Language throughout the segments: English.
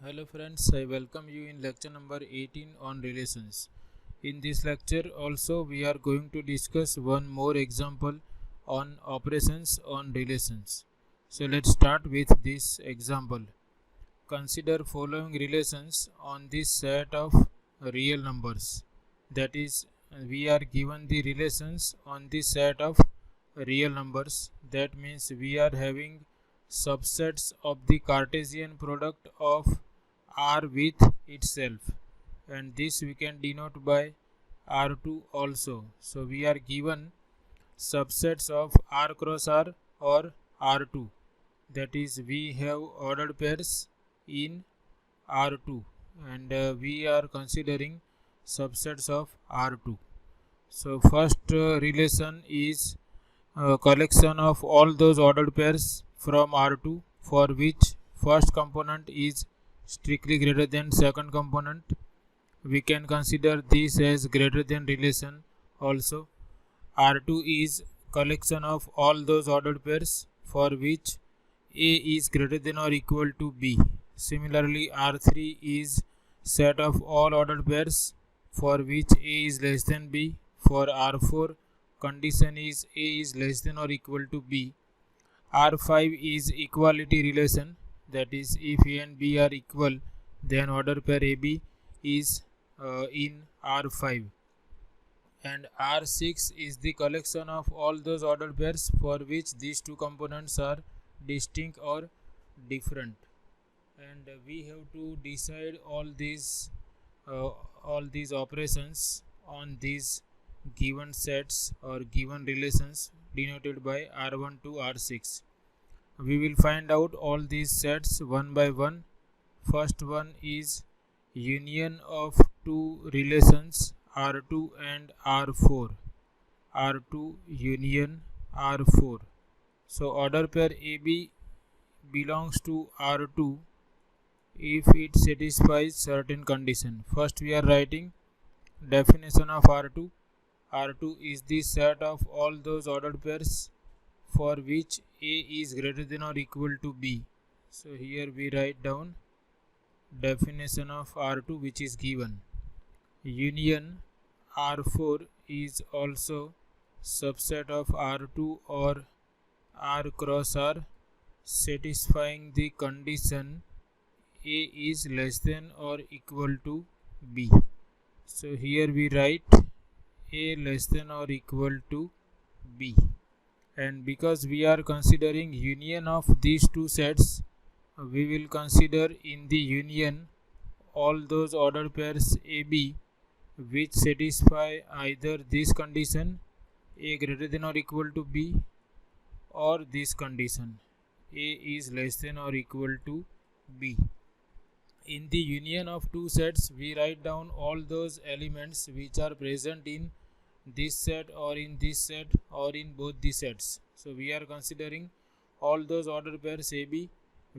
Hello friends, I welcome you in lecture number 18 on relations. In this lecture also we are going to discuss one more example on operations on relations. So let's start with this example. Consider following relations on this set of real numbers. That is, we are given the relations on this set of real numbers. That means we are having subsets of the Cartesian product of R with itself, and this we can denote by R2 also. So we are given subsets of R cross R or R2, that is we have ordered pairs in R2, and we are considering subsets of R2. So first relation is a collection of all those ordered pairs from R2 for which first component is strictly greater than second component. We can consider this as greater than relation also. R2 is collection of all those ordered pairs for which A is greater than or equal to B. Similarly, R3 is set of all ordered pairs for which A is less than B. For R4, condition is A is less than or equal to B. R5 is equality relation, that is if A and B are equal, then order pair AB is in R5. And R6 is the collection of all those ordered pairs for which these two components are distinct or different. And we have to decide all these operations on these given sets or given relations denoted by R1 to R6. We will find out all these sets one by one. First one is union of two relations R2 and R4. R2 union R4. So order pair AB belongs to R2 if it satisfies certain condition. First we are writing definition of R2. R2 is the set of all those ordered pairs for which A is greater than or equal to B. So here we write down definition of R2 which is given. Union R4 is also subset of R2 or R cross R satisfying the condition A is less than or equal to B. So here we write A less than or equal to B. And because we are considering union of these two sets, we will consider in the union all those ordered pairs AB which satisfy either this condition A greater than or equal to B or this condition A is less than or equal to B. In the union of two sets, we write down all those elements which are present in this set or in this set or in both the sets. So we are considering all those order pairs AB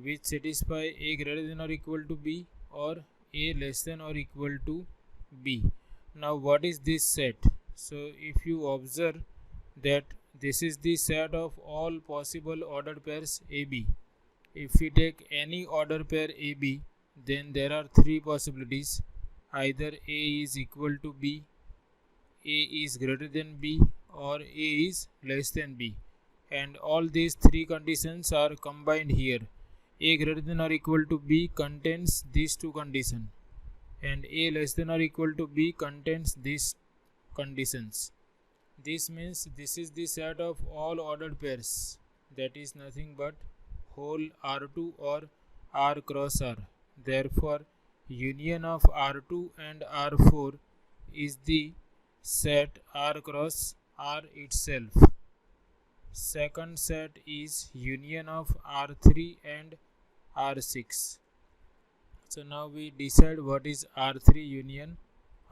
which satisfy A greater than or equal to B or A less than or equal to B. Now what is this set? So if you observe that this is the set of all possible ordered pairs AB. If we take any order pair AB, then there are three possibilities. Either A is equal to B, A is greater than B, or A is less than B. And all these three conditions are combined here. A greater than or equal to B contains these two conditions, and A less than or equal to B contains these conditions. This means this is the set of all ordered pairs, that is nothing but whole R2 or R cross R. Therefore, union of R2 and R4 is the set R cross R itself. Second set is union of R3 and R6. So now we decide what is R3 union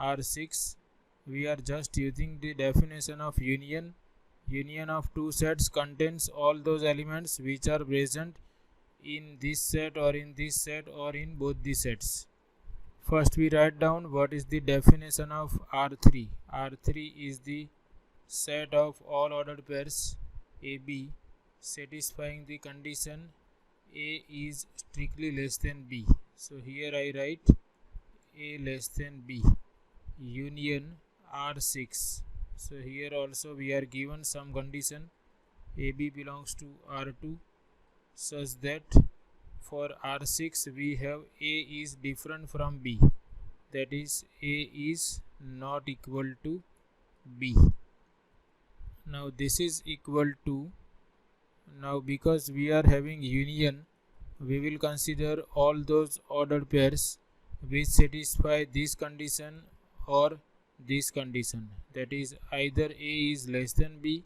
R6. We are just using the definition of union. Union of two sets contains all those elements which are present in this set or in this set or in both the sets. First we write down what is the definition of R3. R3 is the set of all ordered pairs AB satisfying the condition A is strictly less than B. So here I write A less than B union R6. So here also we are given some condition AB belongs to R2 such that for R6 we have A is different from B, that is A is not equal to B. Now this is equal to, now because we are having union, we will consider all those ordered pairs which satisfy this condition or this condition, that is either A is less than B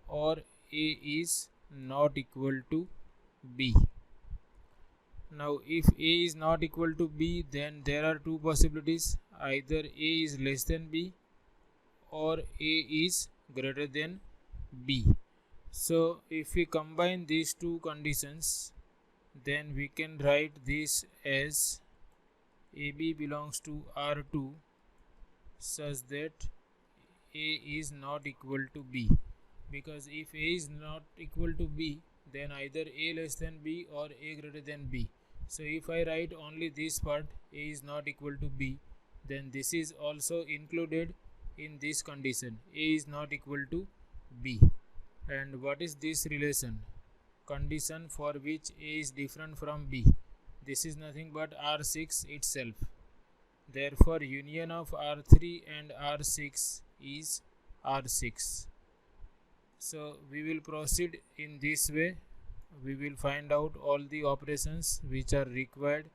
or A is not equal to B. Now if A is not equal to B, then there are two possibilities, either A is less than B or A is greater than B. So if we combine these two conditions, then we can write this as AB belongs to R2 such that A is not equal to B, because if A is not equal to B, then either A less than B or A greater than B. So if I write only this part, A is not equal to B, then this is also included in this condition, A is not equal to B. And what is this relation? Condition for which A is different from B. This is nothing but R6 itself. Therefore union of R3 and R6 is R6. So we will proceed in this way. We will find out all the operations which are required.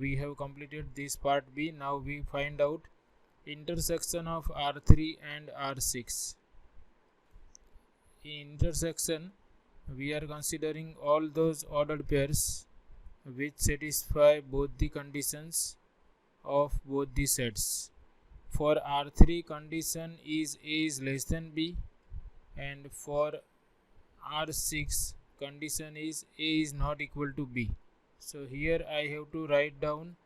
We have completed this part B. Now we find out intersection of R3 and R6. In intersection, we are considering all those ordered pairs which satisfy both the conditions of both the sets. For R3 condition is A is less than B, and for R6 condition is A is not equal to B. So here I have to write down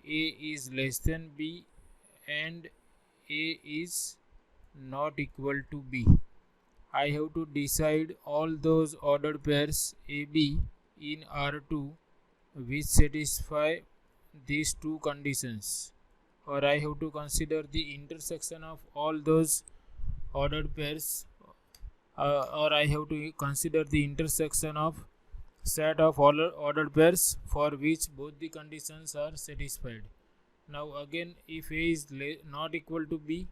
A is less than B and A is not equal to B. I have to decide all those ordered pairs AB in R2 which satisfy these two conditions, or I have to consider the intersection of all those ordered pairs, or I have to consider the intersection of set of ordered pairs for which both the conditions are satisfied. Now again, if A is not equal to B,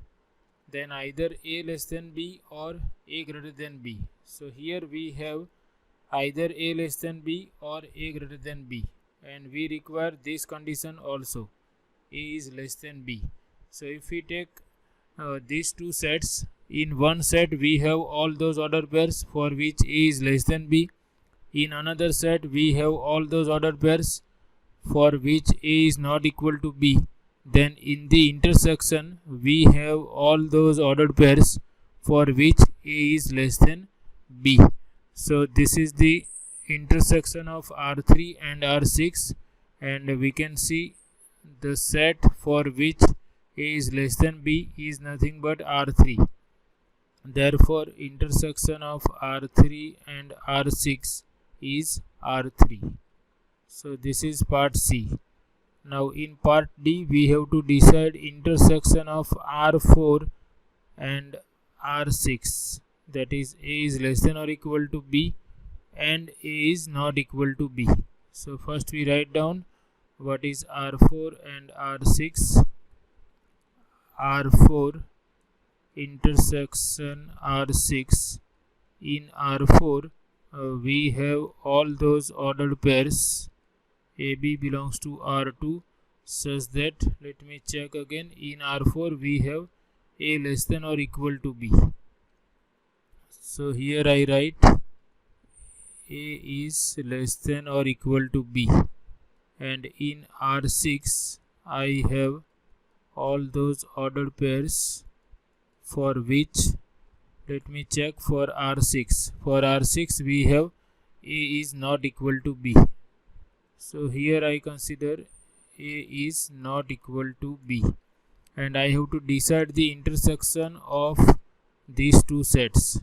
then either A less than B or A greater than B. So here we have either A less than B or A greater than B, and we require this condition also, A is less than B. So if we take these two sets, in one set we have all those ordered pairs for which A is less than B. In another set we have all those ordered pairs for which A is not equal to B. Then in the intersection we have all those ordered pairs for which A is less than B. So this is the intersection of R3 and R6, and we can see the set for which A is less than B is nothing but R3. Therefore intersection of R3 and R6 is R3. So this is part C. Now in part D we have to decide intersection of R4 and R6, that is A is less than or equal to B and A is not equal to B. So first we write down what is R4 and R6. R4 intersection R6. In R4 we have all those ordered pairs AB belongs to R2 such that, let me check again, in R4 we have A less than or equal to B. So here I write A is less than or equal to B, and in R6 I have all those ordered pairs for which, let me check, for R6. For R6 we have A is not equal to B. So here I consider A is not equal to B, and I have to decide the intersection of these two sets.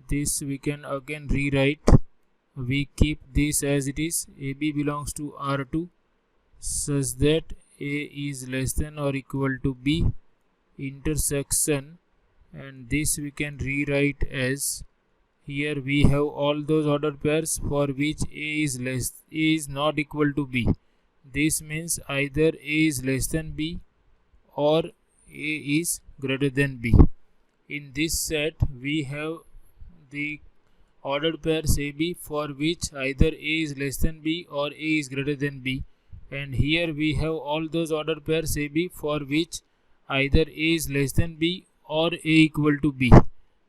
This we can again rewrite. We keep this as it is. AB belongs to R2 such that A is less than or equal to B intersection, and this we can rewrite as, here we have all those ordered pairs for which A is not equal to B. This means either A is less than B or A is greater than B. In this set we have the ordered pairs AB for which either A is less than B or A is greater than B, and here we have all those ordered pairs AB for which either A is less than B or A equal to B.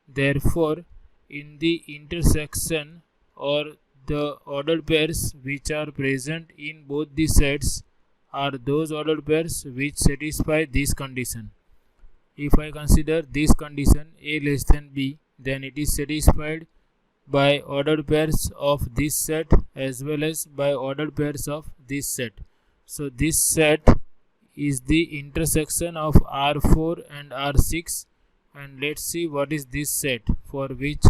Therefore, in the intersection or the ordered pairs which are present in both the sets are those ordered pairs which satisfy this condition. If I consider this condition A less than B, then it is satisfied by ordered pairs of this set as well as by ordered pairs of this set. So this set is the intersection of R4 and R6, and let's see what is this set for which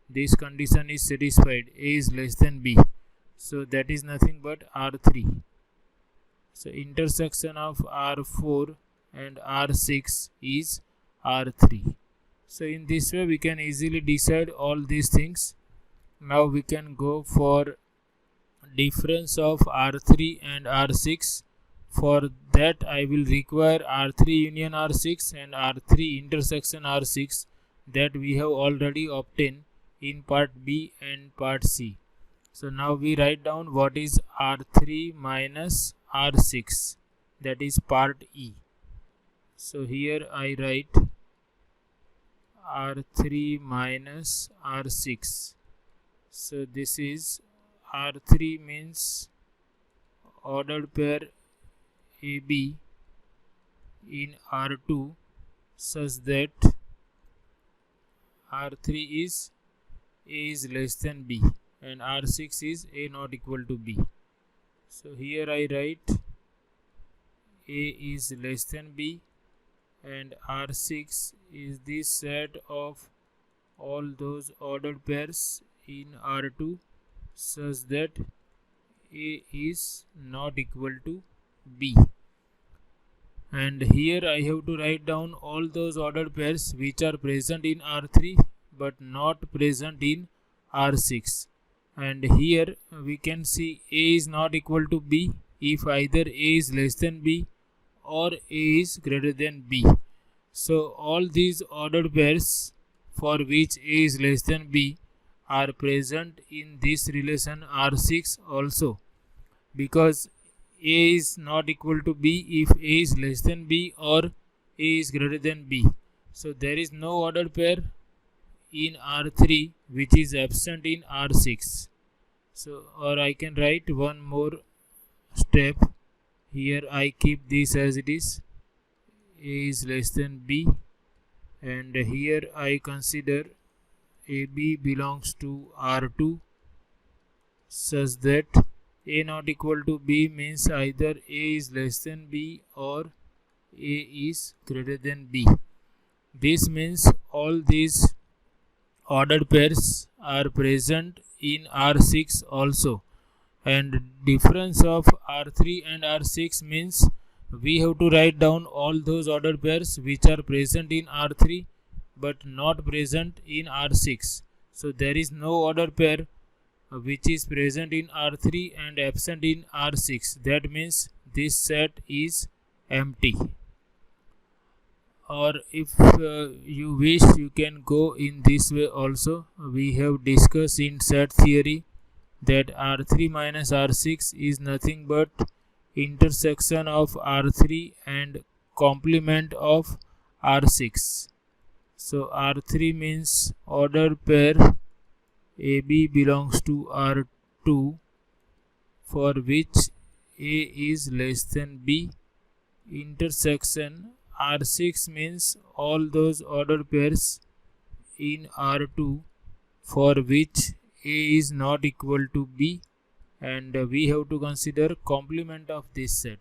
this condition is satisfied, A is less than B. So that is nothing but R3. So intersection of R4 and R6 is R3. So in this way we can easily decide all these things. Now we can go for difference of R3 and R6. For that I will require R3 union R6 and R3 intersection R6 that we have already obtained in part B and part C. So now we write down what is R3 minus R6, that is part E. So here I write R3 minus R6. So this is R3 means ordered pair AB in R2 such that R3 is A is less than B and R6 is A not equal to B. So here I write A is less than B and R6 is the set of all those ordered pairs in R2 such that A is not equal to B. And here I have to write down all those ordered pairs which are present in R3 but not present in R6. And here we can see A is not equal to B if either A is less than B or A is greater than B. So all these ordered pairs for which A is less than B are present in this relation R6 also, because A is not equal to B if A is less than B or A is greater than B. So there is no ordered pair in R3 which is absent in R6. So, or I can write one more step. Here I keep this as it is, A is less than B, and here I consider AB belongs to R2 such that A not equal to B means either A is less than B or A is greater than B. This means all these ordered pairs are present in R6 also, and difference of R3 and R6 means we have to write down all those ordered pairs which are present in R3 but not present in R6. So there is no ordered pair which is present in R3 and absent in R6. That means this set is empty. Or if you wish, you can go in this way also. We have discussed in set theory that R3 minus R6 is nothing but intersection of R3 and complement of R6. So R3 means ordered pair AB belongs to R2 for which A is less than B. Intersection R6 means all those ordered pairs in R2 for which A is not equal to B, and we have to consider complement of this set.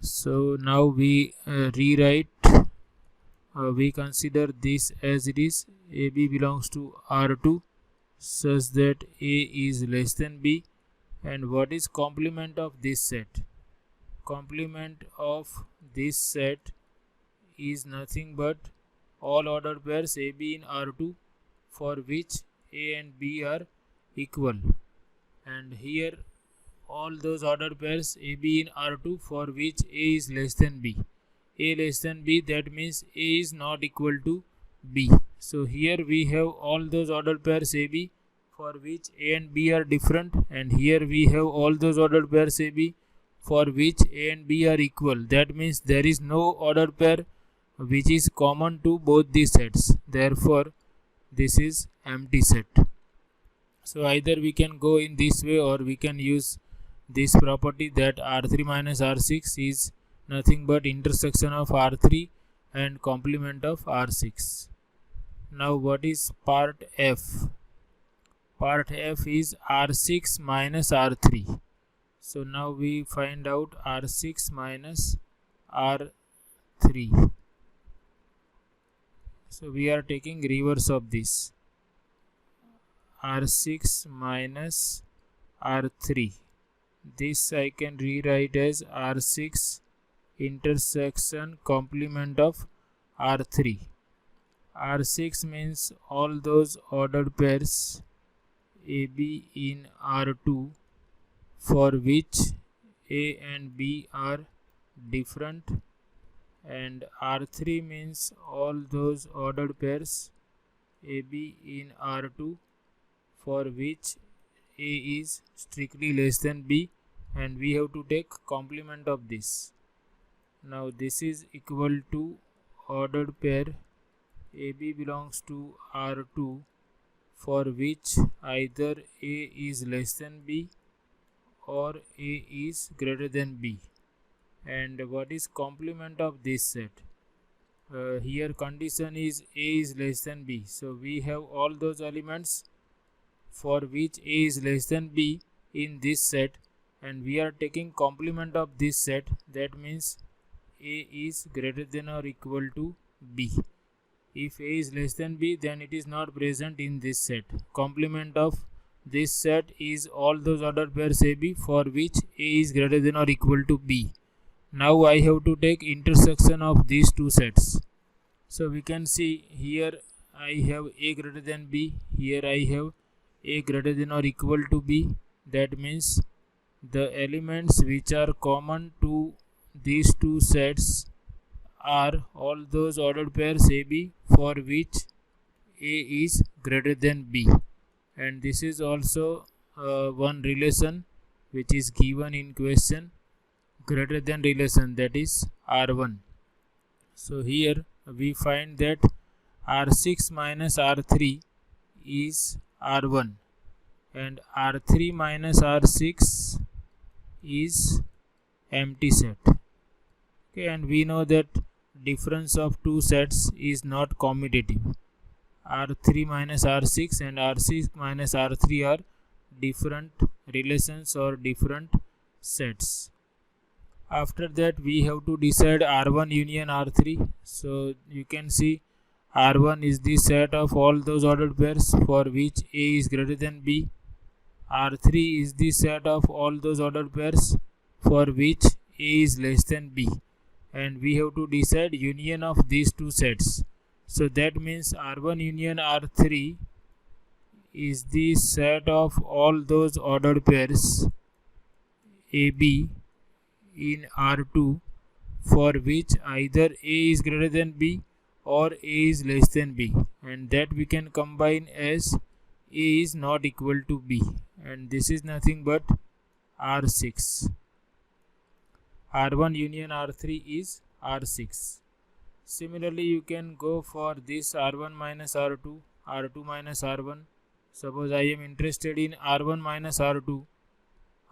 So now we rewrite, we consider this as it is, AB belongs to R2 such that A is less than B, and what is complement of this set? complement of this set is nothing but all ordered pairs AB in R2 for which A and B are equal, and here all those ordered pairs AB in R2 for which A is less than B. A less than B, that means A is not equal to B. So here we have all those ordered pairs AB for which A and B are different, and here we have all those ordered pairs AB for which A and B are equal. That means there is no ordered pair which is common to both these sets. Therefore, this is empty set. So either we can go in this way, or we can use this property that R3 minus R6 is nothing but intersection of R3 and complement of R6. Now what is part F? Part F is R6 minus R3. So now we find out R6 minus R3. So we are taking reverse of this. R6 minus R3. This I can rewrite as R6 intersection complement of R3. R6 means all those ordered pairs AB in R2 for which A and B are different, and R3 means all those ordered pairs AB in R2 for which A is strictly less than B, and we have to take complement of this. Now this is equal to ordered pair AB belongs to R2 for which either A is less than B or A is greater than B. And what is complement of this set? Here condition is A is less than B. So we have all those elements for which A is less than B in this set, and we are taking complement of this set. That means A is greater than or equal to B. If A is less than B, then it is not present in this set. Complement of this set is all those ordered pairs AB for which A is greater than or equal to B. Now I have to take intersection of these two sets. So we can see here I have A greater than B, here I have A greater than or equal to B. That means the elements which are common to these two sets are all those ordered pairs AB for which A is greater than B. And this is also one relation which is given in question, greater than relation, that is R1. So here we find that R6 minus R3 is R1 and R3 minus R6 is empty set. Okay, and we know that difference of two sets is not commutative. R3 minus R6 and R6 minus R3 are different relations or different sets. After that we have to decide R1 union R3. So you can see R1 is the set of all those ordered pairs for which A is greater than B. R3 is the set of all those ordered pairs for which A is less than B. And we have to decide union of these two sets. So that means R1 union R3 is the set of all those ordered pairs AB in R2 for which either A is greater than B or A is less than B, and that we can combine as A is not equal to B, and this is nothing but R6. R1 union R3 is R6. Similarly, you can go for this R1 minus R2, R2 minus R1. Suppose I am interested in R1 minus R2,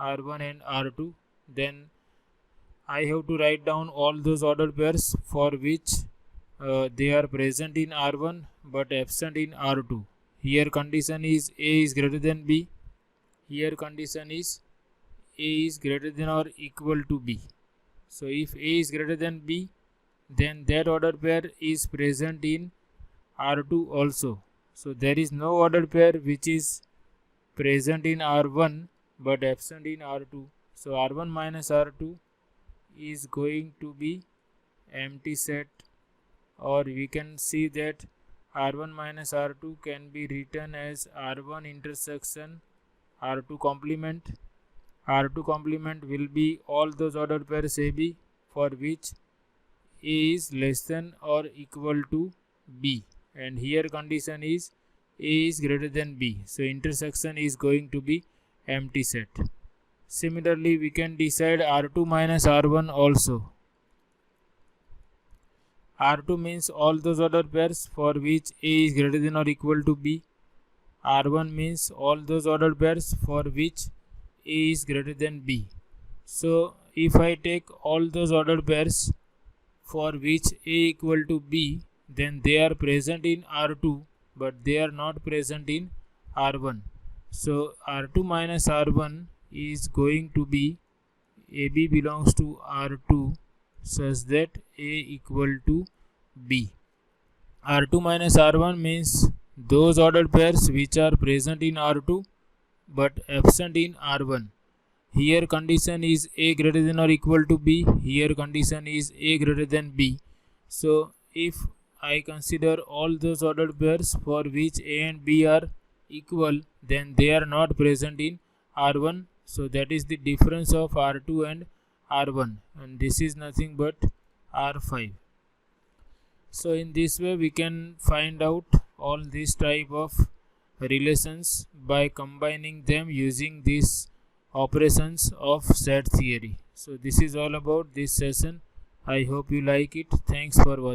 R1 and R2, then I have to write down all those ordered pairs for which they are present in R1 but absent in R2. Here condition is A is greater than B. Here condition is A is greater than or equal to B. So if A is greater than B, then that ordered pair is present in R2 also. So there is no ordered pair which is present in R1 but absent in R2. So R1 minus R2 is going to be empty set, or we can see that R1 minus R2 can be written as R1 intersection R2 complement. R2 complement will be all those ordered pairs AB for which A is less than or equal to B, and here condition is A is greater than B, so intersection is going to be empty set. Similarly, we can decide R2 minus R1 also. R2 means all those ordered pairs for which A is greater than or equal to B. R1 means all those ordered pairs for which A is greater than B. So if I take all those ordered pairs for which A equal to B, then they are present in R2 but they are not present in R1. So R2 minus R1 is going to be AB belongs to R2 such that A equal to B. R2 minus R1 means those ordered pairs which are present in R2 but absent in R1. Here condition is A greater than or equal to B. Here condition is A greater than B. So if I consider all those ordered pairs for which A and B are equal, then they are not present in R1. So that is the difference of R2 and R1, and this is nothing but R5. So in this way we can find out all these type of relations by combining them using these operations of set theory. So this is all about this session. I hope you like it. Thanks for watching.